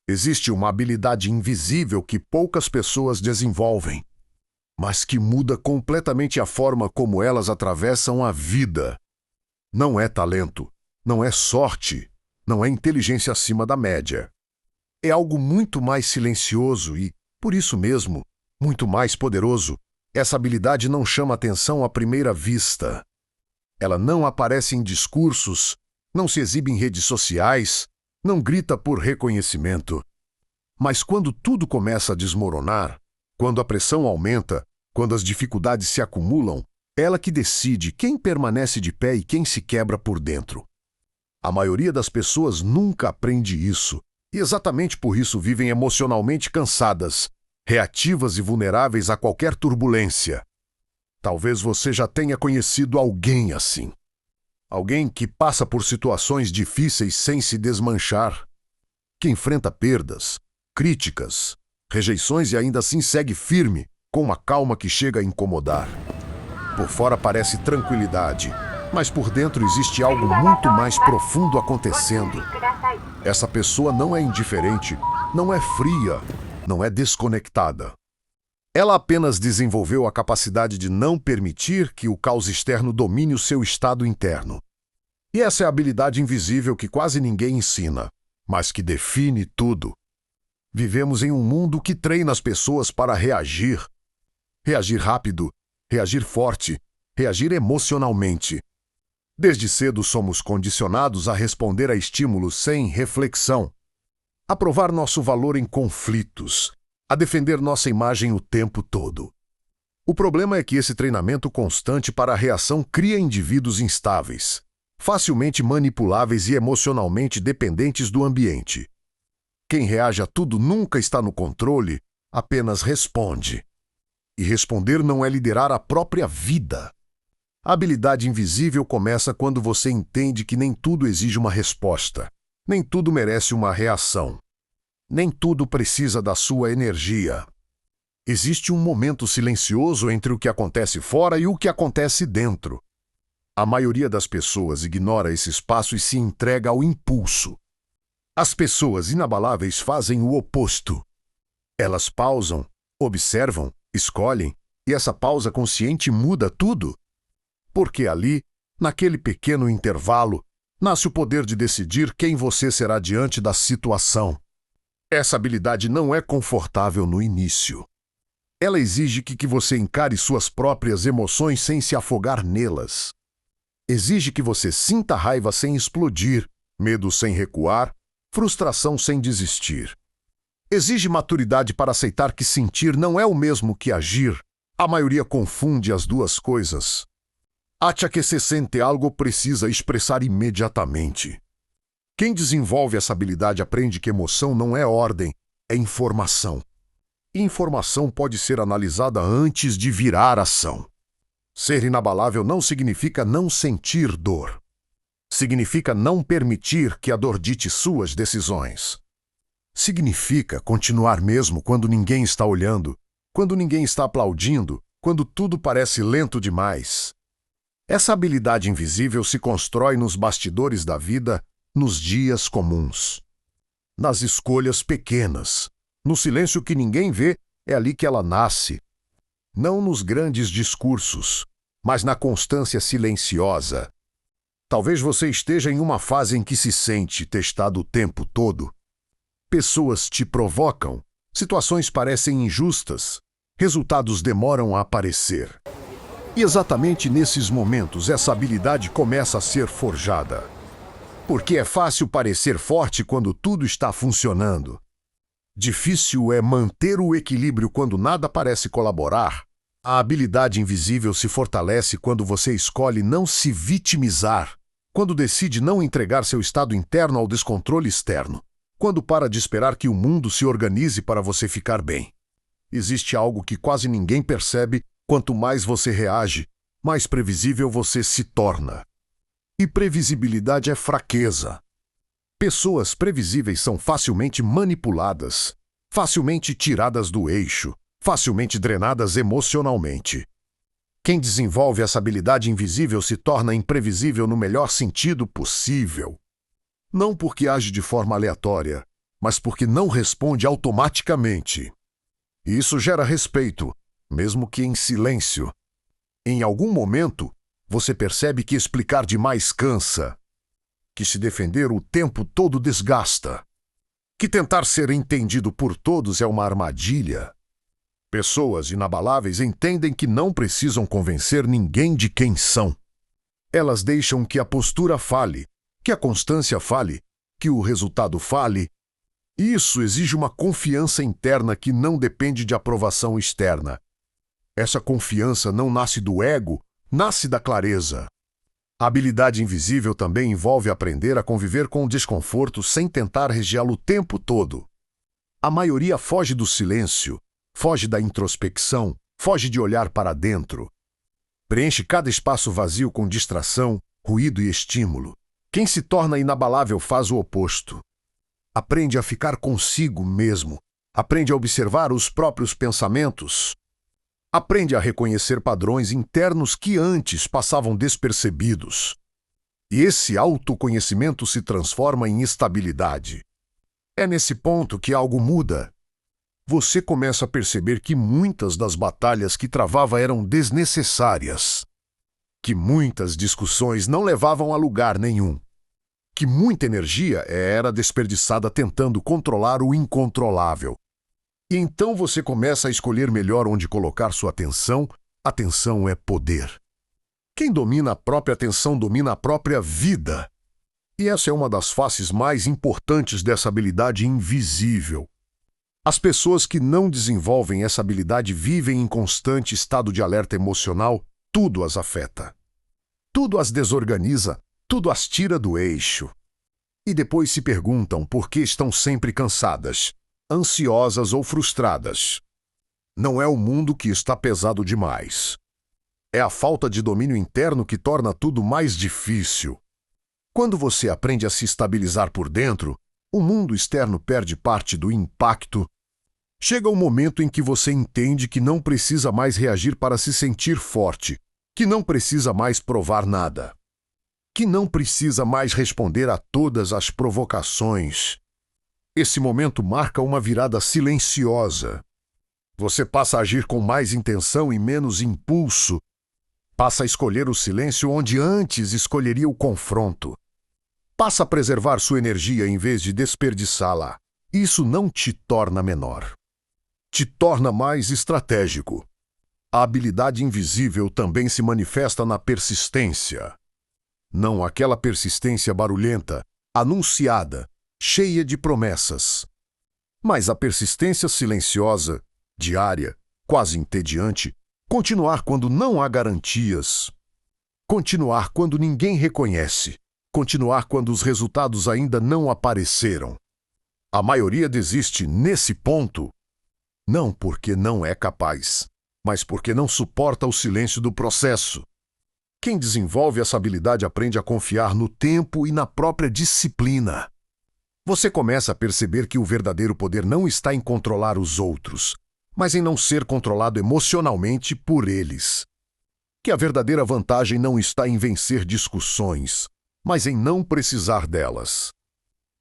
Existe uma habilidade invisível que poucas pessoas desenvolvem, mas que muda completamente a forma como elas atravessam a vida. Não é talento, não é sorte, não é inteligência acima da média. É algo muito mais silencioso e, por isso mesmo, muito mais poderoso. Essa habilidade não chama atenção à primeira vista. Ela não aparece em discursos, não se exibe em redes sociais, não grita por reconhecimento. Mas quando tudo começa a desmoronar, quando a pressão aumenta, quando as dificuldades se acumulam, é ela que decide quem permanece de pé e quem se quebra por dentro. A maioria das pessoas nunca aprende isso, e exatamente por isso vivem emocionalmente cansadas, reativas e vulneráveis a qualquer turbulência. Talvez você já tenha conhecido alguém assim. Alguém que passa por situações difíceis sem se desmanchar, que enfrenta perdas, críticas, rejeições e ainda assim segue firme, com uma calma que chega a incomodar. Por fora parece tranquilidade, mas por dentro existe algo muito mais profundo acontecendo. Essa pessoa não é indiferente, não é fria, não é desconectada. Ela apenas desenvolveu a capacidade de não permitir que o caos externo domine o seu estado interno. E essa é a habilidade invisível que quase ninguém ensina, mas que define tudo. Vivemos em um mundo que treina as pessoas para reagir. Reagir rápido, reagir forte, reagir emocionalmente. Desde cedo somos condicionados a responder a estímulos sem reflexão, a provar nosso valor em conflitos, a defender nossa imagem o tempo todo. O problema é que esse treinamento constante para a reação cria indivíduos instáveis, facilmente manipuláveis e emocionalmente dependentes do ambiente. Quem reage a tudo nunca está no controle, apenas responde. E responder não é liderar a própria vida. A habilidade invisível começa quando você entende que nem tudo exige uma resposta, nem tudo merece uma reação. Nem tudo precisa da sua energia. Existe um momento silencioso entre o que acontece fora e o que acontece dentro. A maioria das pessoas ignora esse espaço e se entrega ao impulso. As pessoas inabaláveis fazem o oposto. Elas pausam, observam, escolhem, e essa pausa consciente muda tudo. Porque ali, naquele pequeno intervalo, nasce o poder de decidir quem você será diante da situação. Essa habilidade não é confortável no início. Ela exige que você encare suas próprias emoções sem se afogar nelas. Exige que você sinta raiva sem explodir, medo sem recuar, frustração sem desistir. Exige maturidade para aceitar que sentir não é o mesmo que agir. A maioria confunde as duas coisas. Acha que se sente algo precisa expressar imediatamente. Quem desenvolve essa habilidade aprende que emoção não é ordem, é informação. E informação pode ser analisada antes de virar ação. Ser inabalável não significa não sentir dor. Significa não permitir que a dor dite suas decisões. Significa continuar mesmo quando ninguém está olhando, quando ninguém está aplaudindo, quando tudo parece lento demais. Essa habilidade invisível se constrói nos bastidores da vida, nos dias comuns. Nas escolhas pequenas, no silêncio que ninguém vê, é ali que ela nasce. Não nos grandes discursos, mas na constância silenciosa. Talvez você esteja em uma fase em que se sente testado o tempo todo. Pessoas te provocam, situações parecem injustas, resultados demoram a aparecer. E exatamente nesses momentos essa habilidade começa a ser forjada. Porque é fácil parecer forte quando tudo está funcionando. Difícil é manter o equilíbrio quando nada parece colaborar. A habilidade invisível se fortalece quando você escolhe não se vitimizar, quando decide não entregar seu estado interno ao descontrole externo, quando para de esperar que o mundo se organize para você ficar bem. Existe algo que quase ninguém percebe: quanto mais você reage, mais previsível você se torna. E previsibilidade é fraqueza. Pessoas previsíveis são facilmente manipuladas, facilmente tiradas do eixo, facilmente drenadas emocionalmente. Quem desenvolve essa habilidade invisível se torna imprevisível no melhor sentido possível. Não porque age de forma aleatória, mas porque não responde automaticamente. E isso gera respeito, mesmo que em silêncio. Em algum momento, você percebe que explicar demais cansa, que se defender o tempo todo desgasta, que tentar ser entendido por todos é uma armadilha. Pessoas inabaláveis entendem que não precisam convencer ninguém de quem são. Elas deixam que a postura fale, que a constância fale, que o resultado fale. Isso exige uma confiança interna que não depende de aprovação externa. Essa confiança não nasce do ego, nasce da clareza. A habilidade invisível também envolve aprender a conviver com o desconforto sem tentar regiá-lo o tempo todo. A maioria foge do silêncio, foge da introspecção, foge de olhar para dentro. Preenche cada espaço vazio com distração, ruído e estímulo. Quem se torna inabalável faz o oposto. Aprende a ficar consigo mesmo. Aprende a observar os próprios pensamentos. Aprende a reconhecer padrões internos que antes passavam despercebidos. E esse autoconhecimento se transforma em estabilidade. É nesse ponto que algo muda. Você começa a perceber que muitas das batalhas que travava eram desnecessárias. Que muitas discussões não levavam a lugar nenhum. Que muita energia era desperdiçada tentando controlar o incontrolável. E então você começa a escolher melhor onde colocar sua atenção. Atenção é poder. Quem domina a própria atenção domina a própria vida. E essa é uma das faces mais importantes dessa habilidade invisível. As pessoas que não desenvolvem essa habilidade vivem em constante estado de alerta emocional, tudo as afeta. Tudo as desorganiza, tudo as tira do eixo. E depois se perguntam por que estão sempre cansadas, ansiosas ou frustradas. Não é o mundo que está pesado demais. É a falta de domínio interno que torna tudo mais difícil. Quando você aprende a se estabilizar por dentro, o mundo externo perde parte do impacto. Chega um momento em que você entende que não precisa mais reagir para se sentir forte, que não precisa mais provar nada, que não precisa mais responder a todas as provocações. Esse momento marca uma virada silenciosa. Você passa a agir com mais intenção e menos impulso. Passa a escolher o silêncio onde antes escolheria o confronto. Passa a preservar sua energia em vez de desperdiçá-la. Isso não te torna menor. Te torna mais estratégico. A habilidade invisível também se manifesta na persistência. Não aquela persistência barulhenta, anunciada, cheia de promessas. Mas a persistência silenciosa, diária, quase entediante, continuar quando não há garantias. Continuar quando ninguém reconhece. Continuar quando os resultados ainda não apareceram. A maioria desiste nesse ponto, não porque não é capaz, mas porque não suporta o silêncio do processo. Quem desenvolve essa habilidade aprende a confiar no tempo e na própria disciplina. Você começa a perceber que o verdadeiro poder não está em controlar os outros, mas em não ser controlado emocionalmente por eles. Que a verdadeira vantagem não está em vencer discussões, mas em não precisar delas.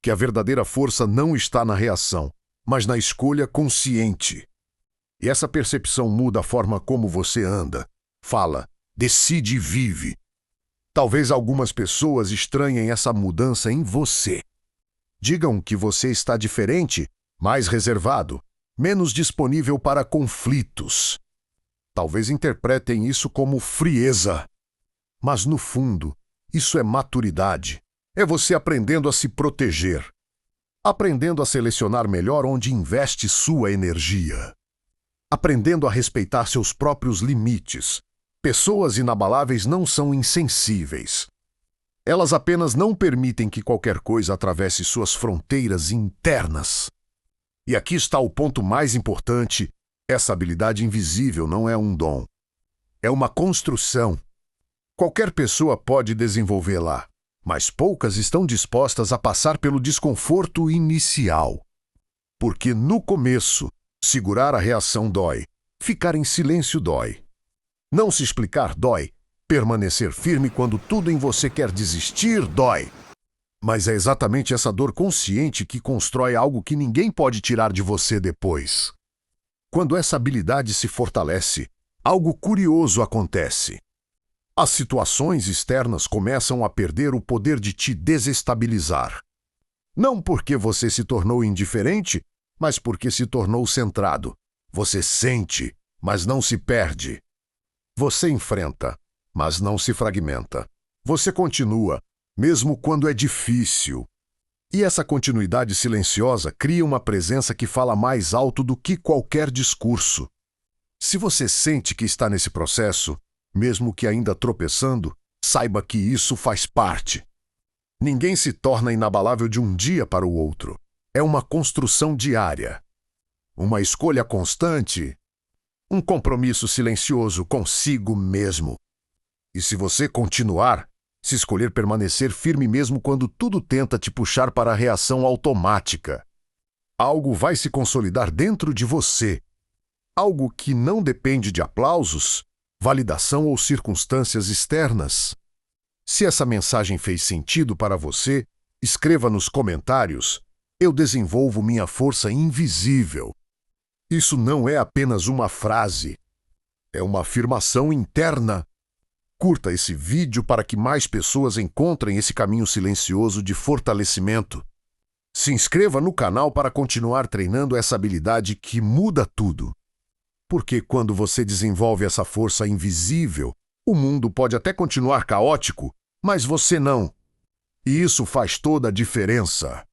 Que a verdadeira força não está na reação, mas na escolha consciente. E essa percepção muda a forma como você anda, fala, decide e vive. Talvez algumas pessoas estranhem essa mudança em você. Digam que você está diferente, mais reservado, menos disponível para conflitos. Talvez interpretem isso como frieza. Mas, no fundo, isso é maturidade. É você aprendendo a se proteger. Aprendendo a selecionar melhor onde investe sua energia. Aprendendo a respeitar seus próprios limites. Pessoas inabaláveis não são insensíveis. Elas apenas não permitem que qualquer coisa atravesse suas fronteiras internas. E aqui está o ponto mais importante: essa habilidade invisível não é um dom. É uma construção. Qualquer pessoa pode desenvolvê-la, mas poucas estão dispostas a passar pelo desconforto inicial. Porque no começo, segurar a reação dói, ficar em silêncio dói. Não se explicar dói, permanecer firme quando tudo em você quer desistir dói. Mas é exatamente essa dor consciente que constrói algo que ninguém pode tirar de você depois. Quando essa habilidade se fortalece, algo curioso acontece. As situações externas começam a perder o poder de te desestabilizar. Não porque você se tornou indiferente, mas porque se tornou centrado. Você sente, mas não se perde. Você enfrenta, mas não se fragmenta. Você continua, mesmo quando é difícil. E essa continuidade silenciosa cria uma presença que fala mais alto do que qualquer discurso. Se você sente que está nesse processo, mesmo que ainda tropeçando, saiba que isso faz parte. Ninguém se torna inabalável de um dia para o outro. É uma construção diária. Uma escolha constante. Um compromisso silencioso consigo mesmo. E se você continuar, se escolher permanecer firme mesmo quando tudo tenta te puxar para a reação automática, algo vai se consolidar dentro de você. Algo que não depende de aplausos, validação ou circunstâncias externas. Se essa mensagem fez sentido para você, escreva nos comentários: eu desenvolvo minha força invisível. Isso não é apenas uma frase. É uma afirmação interna. Curta esse vídeo para que mais pessoas encontrem esse caminho silencioso de fortalecimento. Se inscreva no canal para continuar treinando essa habilidade que muda tudo. Porque quando você desenvolve essa força invisível, o mundo pode até continuar caótico, mas você não. E isso faz toda a diferença.